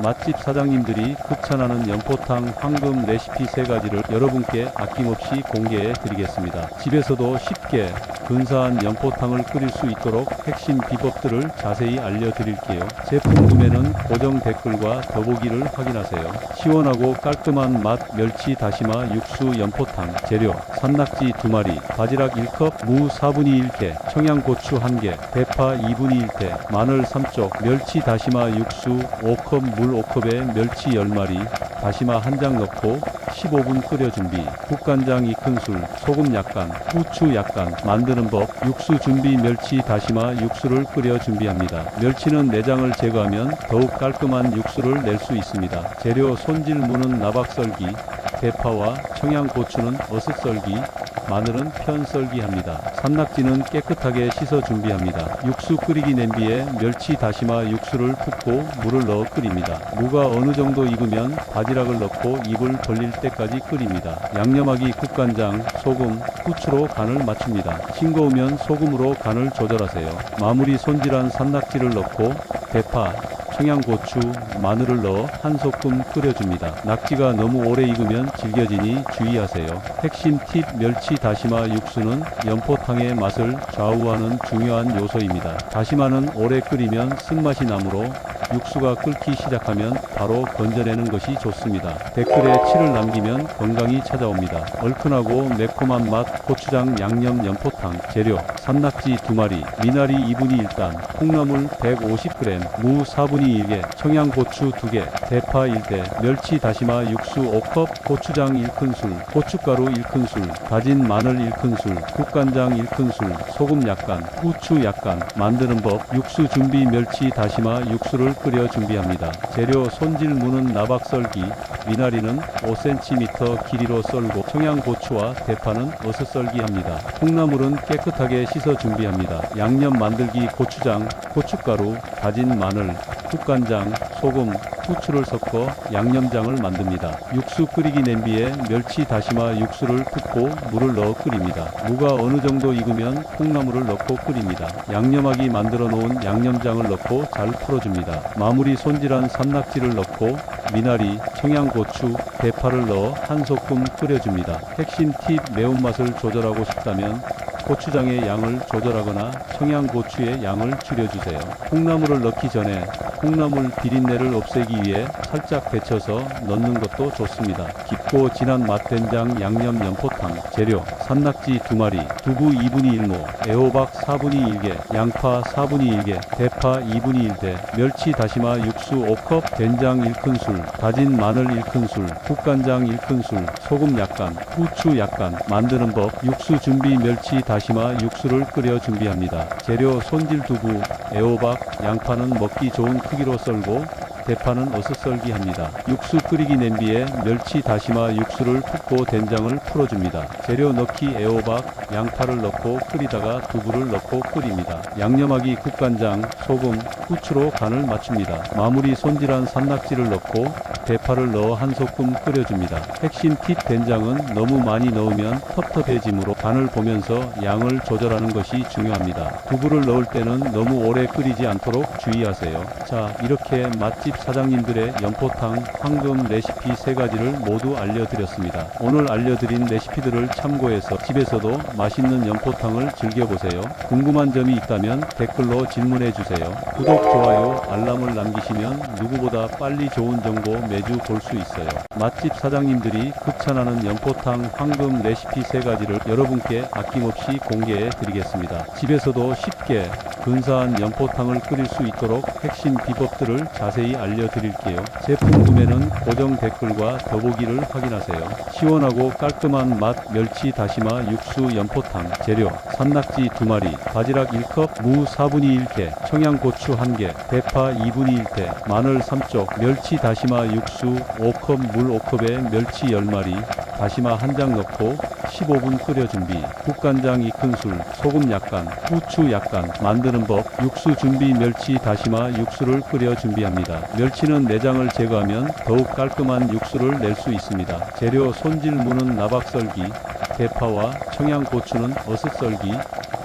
맛집 사장님들이 극찬하는 연포탕 황금 레시피 3가지를 여러분께 아낌없이 공개해 드리겠습니다. 집에서도 쉽게 근사한 연포탕을 끓일 수 있도록 핵심 비법들을 자세히 알려드릴게요. 제품 구매는 고정 댓글과 더보기를 확인하세요. 시원하고 깔끔한 맛 멸치 다시마 육수 연포탕. 재료: 산낙지 2마리, 바지락 1컵, 무 4분의 1개, 청양고추 1개, 대파 2분의 1대, 마늘 3쪽, 멸치 다시마 육수 5컵, 물 5컵에 멸치 10마리, 다시마 1장 넣고 15분 끓여 준비. 국간장 2큰술, 소금 약간, 후추 약간. 만드는 법: 육수 준비. 멸치 다시마 육수를 끓여 준비합니다. 멸치는 내장을 제거하면 더욱 깔끔한 육수를 낼 수 있습니다. 재료: 손질 무는 나박썰기, 대파와 청양고추는 어슷썰기, 마늘은 편썰기합니다. 산낙지는 깨끗하게 씻어 준비합니다. 육수 끓이기 냄비에 멸치 다시마 육수를 붓고 물을 넣어 끓입니다. 무가 어느 정도 익으면 바지락을 넣고 입을 벌릴 때까지 끓입니다. 양념하기: 국간장, 소금, 후추로 간을 맞춥니다. 싱거우면 소금으로 간을 조절하세요. 마무리: 손질한 산낙지를 넣고 대파, 청양고추, 마늘을 넣어 한 소끔 끓여줍니다. 낙지가 너무 오래 익으면 질겨지니 주의하세요. 핵심 팁: 멸치 다시마 육수는 연포탕의 맛을 좌우하는 중요한 요소입니다. 다시마는 오래 끓이면 쓴맛이 나므로 육수가 끓기 시작하면 바로 건져내는 것이 좋습니다. 댓글에 7을 남기면 건강이 찾아옵니다. 얼큰하고 매콤한 맛 고추장 양념 연포탕. 재료: 산낙지 2마리, 미나리 2분의 1단, 콩나물 150g, 무 4분의 1개, 청양고추 2개, 대파 1대, 멸치 다시마 육수 5컵, 고추장 1큰술, 고춧가루 1큰술, 다진 마늘 1큰술, 국간장 1큰술, 소금 약간, 후추 약간. 만드는 법: 육수 준비. 멸치 다시마 육수를 끓여 준비합니다. 재료: 손질 무는 나박썰기, 미나리는 5cm 길이로 썰고 청양고추와 대파는 어슷썰기합니다. 콩나물은 깨끗하게 씻어 준비합니다. 양념 만들기: 고추장, 고춧가루, 다진 마늘, 국간장, 소금, 후추를 섞어 양념장을 만듭니다. 육수 끓이기 냄비에 멸치 다시마 육수를 붓고 물을 넣어 끓입니다. 무가 어느 정도 익으면 콩나물을 넣고 끓입니다. 양념하기: 만들어 놓은 양념장을 넣고 잘 풀어줍니다. 마무리: 손질한 산낙지를 넣고 미나리, 청양고추, 대파를 넣어 한 소끔 끓여줍니다. 핵심 팁: 매운맛을 조절하고 싶다면 고추장의 양을 조절하거나 청양고추의 양을 줄여주세요. 콩나물을 넣기 전에 콩나물 비린내를 없애기 위해 살짝 데쳐서 넣는 것도 좋습니다. 깊고 진한 맛 된장 양념 연포탕. 재료: 산낙지 2마리, 두부 2분의 1모, 애호박 4분의 1개, 양파 4분의 1개, 대파 2분의 1대, 멸치 다시마 육수 5컵, 된장 1큰술, 다진 마늘 1큰술, 국간장 1큰술, 소금 약간, 후추 약간. 만드는 법: 육수 준비. 멸치 다시마 육수를 끓여 준비합니다. 재료: 손질 두부, 애호박, 양파는 먹기 좋은 크기로 썰고 대파는 어슷썰기합니다. 육수 끓이기 냄비에 멸치 다시마 육수를 붓고 된장을 풀어줍니다. 재료 넣기: 애호박, 양파를 넣고 끓이다가 두부를 넣고 끓입니다. 양념하기: 국간장, 소금, 후추로 간을 맞춥니다. 마무리: 손질한 산낙지를 넣고 대파를 넣어 한 소끔 끓여줍니다. 핵심 팁: 된장은 너무 많이 넣으면 텁텁해지므로 간을 보면서 양을 조절하는 것이 중요합니다. 두부를 넣을 때는 너무 오래 끓이지 않도록 주의하세요. 자, 이렇게 맛집 사장님들의 연포탕 황금 레시피 3가지를 모두 알려드렸습니다. 오늘 알려드린 레시피들을 참고해서 집에서도 맛있는 연포탕을 즐겨보세요. 궁금한 점이 있다면 댓글로 질문해주세요. 구독, 좋아요, 알람을 남기시면 누구보다 빨리 좋은 정보 매주 볼 수 있어요. 맛집 사장님들이 극찬하는 연포탕 황금 레시피 3가지를 여러분께 아낌없이 공개해 드리겠습니다. 집에서도 쉽게 근사한 연포탕을 끓일 수 있도록 핵심 비법들을 자세히 알려드릴게요. 제품 구매는 고정 댓글과 더보기를 확인하세요. 시원하고 깔끔한 맛 멸치 다시마 육수 연포탕. 재료: 산낙지 2마리, 바지락 1컵, 무 4분의 1개, 청양고추 1개, 대파 2분의 1대, 마늘 3쪽, 멸치 다시마 육수 5컵, 물 5컵에 멸치 10마리, 다시마 1장 넣고 15분 끓여 준비. 국간장 2큰술, 소금 약간, 후추 약간. 만드는 법: 육수 준비. 멸치 다시마 육수를 끓여 준비합니다. 멸치는 내장을 제거하면 더욱 깔끔한 육수를 낼 수 있습니다. 재료: 손질 무는 나박썰기, 대파와 청양고추는 어슷썰기,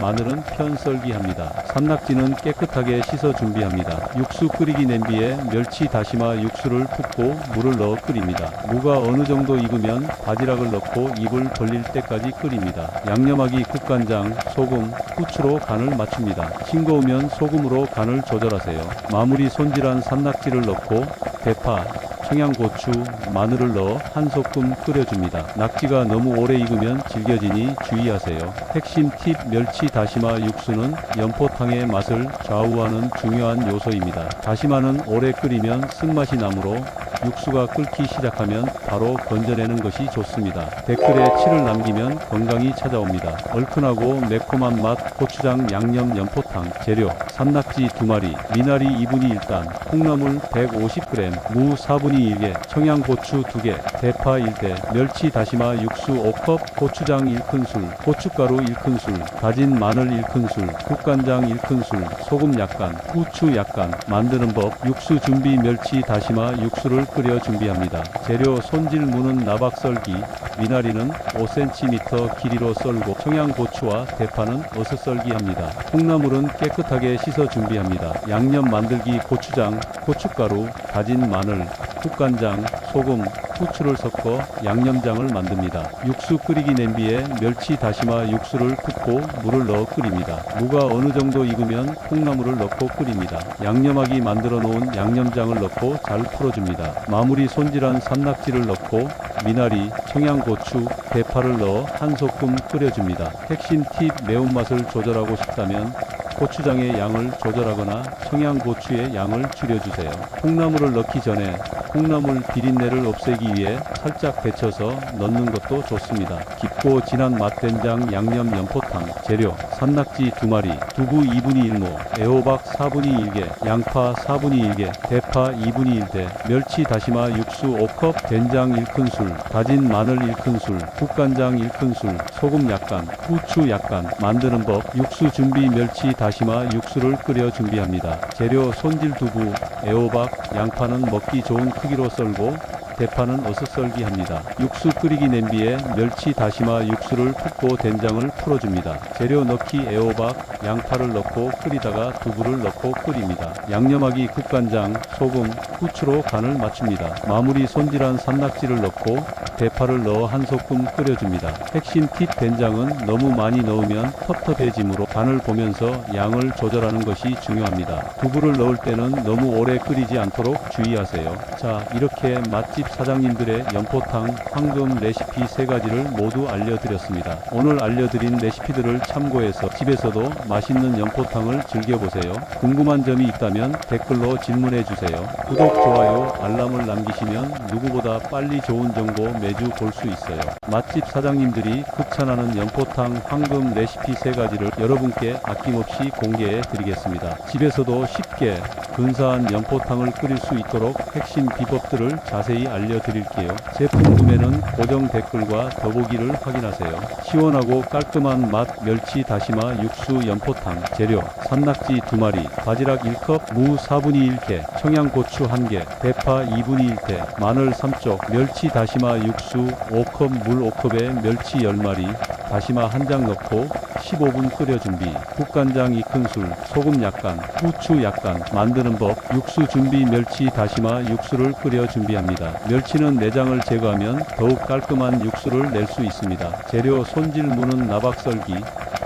마늘은 편썰기합니다. 산낙지는 깨끗하게 씻어 준비합니다. 육수 끓이기 냄비에 멸치 다시마 육수를 붓고 물을 넣어 끓입니다. 무가 어느 정도 익으면 바지락을 넣고 입을 벌릴 때까지 끓입니다. 양념하기 국간장, 소금, 후추로 간을 맞춥니다. 싱거우면 소금으로 간을 조절하세요. 마무리 손질한 산낙지를 넣고 대파, 청양고추, 마늘을 넣어 한 소끔 끓여줍니다. 낙지가 너무 오래 익으면 질겨지니 주의하세요. 핵심 팁: 멸치 다시마 육수는 연포탕의 맛을 좌우하는 중요한 요소입니다. 다시마는 오래 끓이면 쓴맛이 나므로 육수가 끓기 시작하면 바로 건져내는 것이 좋습니다. 댓글에 7을 남기면 건강이 찾아옵니다. 얼큰하고 매콤한 맛 고추장 양념 연포탕. 재료: 산낙지 2마리, 미나리 2분의 1단, 콩나물 150g, 무 4분의 1개, 청양고추 2개, 대파 1대, 멸치 다시마 육수 5컵, 고추장 1큰술, 고춧가루 1큰술, 다진 마늘 1큰술, 국간장 1큰술, 소금 약간, 후추 약간. 만드는 법: 육수 준비: 멸치 다시마 육수를 끓여 준비합니다. 재료: 손질 무는 나박 썰기, 미나리는 5cm 길이로 썰고 청양고추와 대파는 어슷 썰기합니다. 콩나물은 깨끗하게 씻어 준비합니다. 양념 만들기: 고추장, 고춧가루, 다진 마늘, 국간장, 소금, 후추를 섞어 양념장을 만듭니다. 육수 끓이기 냄비에 멸치 다시마 육수를 붓고 물을 넣어 끓입니다. 무가 어느 정도 익으면 콩나물을 넣고 끓입니다. 양념하기 만들어 놓은 양념장을 넣고 잘 풀어줍니다. 마무리 손질한 산낙지를 넣고 미나리, 청양고추, 대파를 넣어 한 소끔 끓여줍니다. 핵심 팁: 매운맛을 조절하고 싶다면 고추장의 양을 조절하거나 청양고추의 양을 줄여주세요. 콩나물을 넣기 전에 콩나물 비린내를 없애기 위해 살짝 데쳐서 넣는 것도 좋습니다. 깊고 진한 맛된장 양념 연포탕. 재료: 산낙지 2마리, 두부 2분의 1모, 애호박 4분의 1개, 양파 4분의 1개, 대파 2분의 1대, 멸치 다시마 육수 5컵, 된장 1큰술, 다진 마늘 1큰술, 국간장 1큰술, 소금 약간, 후추 약간. 만드는 법: 육수 준비: 멸치 다시마 육수를 끓여 준비합니다. 재료: 손질 두부, 애호박, 양파는 먹기 좋은 크기로 썰고 대파는 어슷 썰기합니다. 육수 끓이기 냄비에 멸치 다시마 육수를 붓고 된장을 풀어줍니다. 재료 넣기: 애호박, 양파를 넣고 끓이다가 두부를 넣고 끓입니다. 양념하기 국간장, 소금, 후추로 간을 맞춥니다. 마무리 손질한 산낙지를 넣고 대파를 넣어 한 소끔 끓여줍니다. 핵심 팁: 된장은 너무 많이 넣으면 텁텁해지므로 간을 보면서 양을 조절하는 것이 중요합니다. 두부를 넣을 때는 너무 오래 끓이지 않도록 주의하세요. 자, 이렇게 맛집 사장님들의 연포탕 황금 레시피 3가지를 모두 알려드렸습니다. 오늘 알려드린 레시피들을 참고해서 집에서도 맛있는 연포탕을 즐겨보세요. 궁금한 점이 있다면 댓글로 질문해주세요. 구독, 좋아요, 알람을 남기시면 누구보다 빨리 좋은 정보 매주 볼 수 있어요. 맛집 사장님들이 극찬하는 연포탕 황금 레시피 3가지를 여러분께 아낌없이 공개해 드리겠습니다. 집에서도 쉽게 근사한 연포탕을 끓일 수 있도록 핵심 비법들을 자세히 알려드릴게요. 제품 구매는 고정 댓글과 더보기를 확인하세요. 시원하고 깔끔한 맛 멸치 다시마 육수 연포탕. 재료: 산낙지 2마리, 바지락 1컵, 무 4분의 1개, 청양고추 1개, 대파 2분의 1대, 마늘 3쪽, 멸치 다시마 육수 5컵, 물 5컵에 멸치 10마리, 다시마 1장 넣고 15분 끓여 준비. 국간장 2큰술, 소금 약간, 후추 약간. 만드는 법: 육수 준비: 멸치 다시마 육수를 끓여 준비합니다. 멸치는 내장을 제거하면 더욱 깔끔한 육수를 낼 수 있습니다. 재료: 손질 무는 나박 썰기,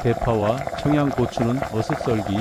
대파와 청양고추는 어슷 썰기,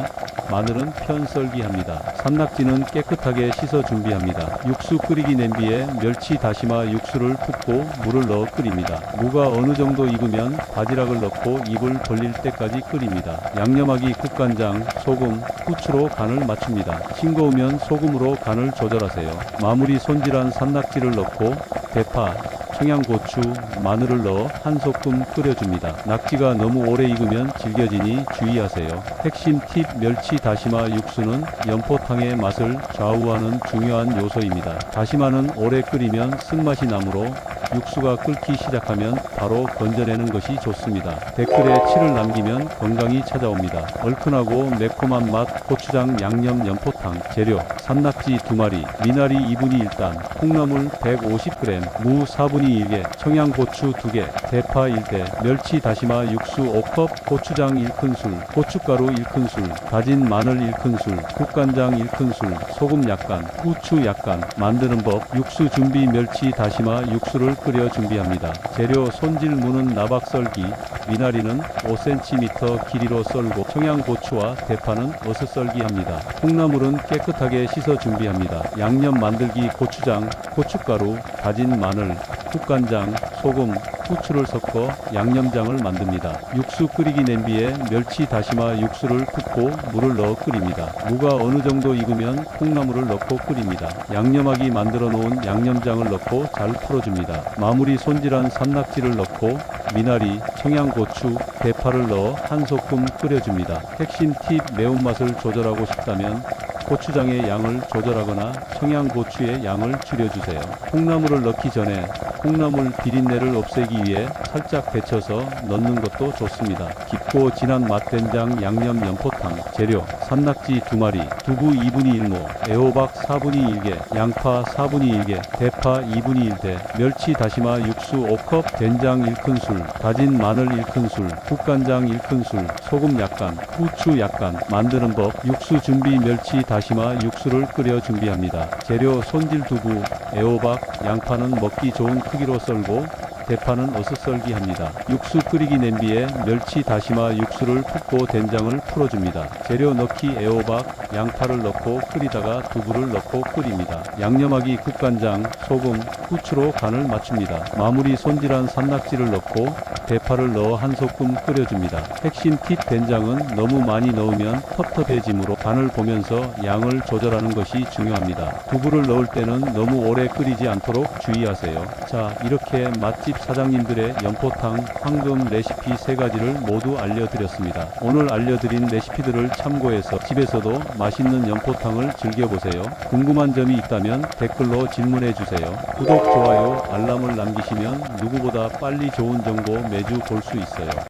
마늘은 편 썰기합니다. 산낙지는 깨끗하게 씻어 준비합니다. 육수 끓이기 냄비에 멸치 다시마 육수를 붓고 물을 넣어 끓입니다. 무가 어느 정도 익으면 바지락을 넣고 입을 벌릴 때까지 끓입니다. 양념하기 국간장, 소금, 후추로 간을 맞춥니다. 싱거우면 소금으로 간을 조절하세요. 마무리 손질한 산낙지를 넣고 대파, 청양고추, 마늘을 넣어 한 소끔 끓여줍니다. 낙지가 너무 오래 익으면 질겨지니 주의하세요. 핵심 팁: 멸치 다시마 육수는 연포탕의 맛을 좌우하는 중요한 요소입니다. 다시마는 오래 끓이면 쓴맛이 나므로 육수가 끓기 시작하면 바로 건져내는 것이 좋습니다. 댓글에 7을 남기면 건강이 찾아옵니다. 얼큰하고 매콤한 맛 고추장 양념 연포탕. 재료: 산낙지 2마리, 미나리 2분의 1단, 콩나물 150g, 무 4분의 1개, 청양고추 2개, 대파 1대, 멸치 다시마 육수 5컵, 고추장 1큰술, 고춧가루 1큰술, 다진 마늘 1큰술, 국간장 1큰술, 소금 약간, 후추 약간. 만드는 법. 육수 준비. 멸치 다시마 육수를 끓여 준비합니다. 재료. 손질 무는 나박 썰기, 미나리는 5cm 길이로 썰고 청양고추와 대파는 어슷 썰기 합니다. 콩나물은 깨끗하게 씻어 준비합니다. 양념 만들기. 고추장, 고춧가루, 다진 마늘, 국간장, 소금, 후추를 섞어 양념장을 만듭니다. 육수 끓이기. 냄비에 멸치 다시마 육수를 붓고 물을 넣어 끓입니다. 무가 어느 정도 익으면 콩나물을 넣고 끓입니다. 양념하기. 만들어 놓은 양념장을 넣고 잘 풀어줍니다. 마무리. 손질한 산낙지를 넣고 미나리, 청양고추, 대파를 넣어 한 소끔 끓여줍니다. 핵심 팁. 매운맛을 조절하고 싶다면 고추장의 양을 조절하거나 청양고추의 양을 줄여주세요. 콩나물을 넣기 전에 콩나물 비린내를 없애기 위해 살짝 데쳐서 넣는 것도 좋습니다. 깊고 진한 맛된장 양념 연포탕. 재료. 산낙지 2마리, 두부 2분의 1모, 애호박 4분의 1개, 양파 4분의 1개, 대파 2분의 1대, 멸치 다시마 육수 5컵, 된장 1큰술, 다진 마늘 1큰술, 국간장 1큰술, 소금 약간, 후추 약간. 만드는 법. 육수 준비. 멸치 다시마 육수를 끓여 준비합니다. 재료. 손질 두부, 애호박, 양파는 먹기 좋은 크기로 썰고 대파는 어슷 썰기 합니다. 육수 끓이기. 냄비에 멸치 다시마 육수를 붓고 된장을 풀어줍니다. 재료 넣기. 애호박, 양파를 넣고 끓이다가 두부를 넣고 끓입니다. 양념하기. 국간장, 소금, 후추로 간을 맞춥니다. 마무리. 손질한 산낙지를 넣고 대파를 넣어 한 소끔 끓여줍니다. 핵심 팁. 된장은 너무 많이 넣으면 텁텁해지므로 간을 보면서 양을 조절하는 것이 중요합니다. 두부를 넣을 때는 너무 오래 끓이지 않도록 주의하세요. 자, 이렇게 맛집 사장님들의 연포탕 황금 레시피 3가지를 모두 알려드렸습니다. 오늘 알려드린 레시피들을 참고해서 집에서도 맛있는 연포탕을 즐겨보세요. 궁금한 점이 있다면 댓글로 질문해주세요. 구독, 좋아요, 알람을 남기시면 누구보다 빨리 좋은 정보 매주 볼 수 있어요.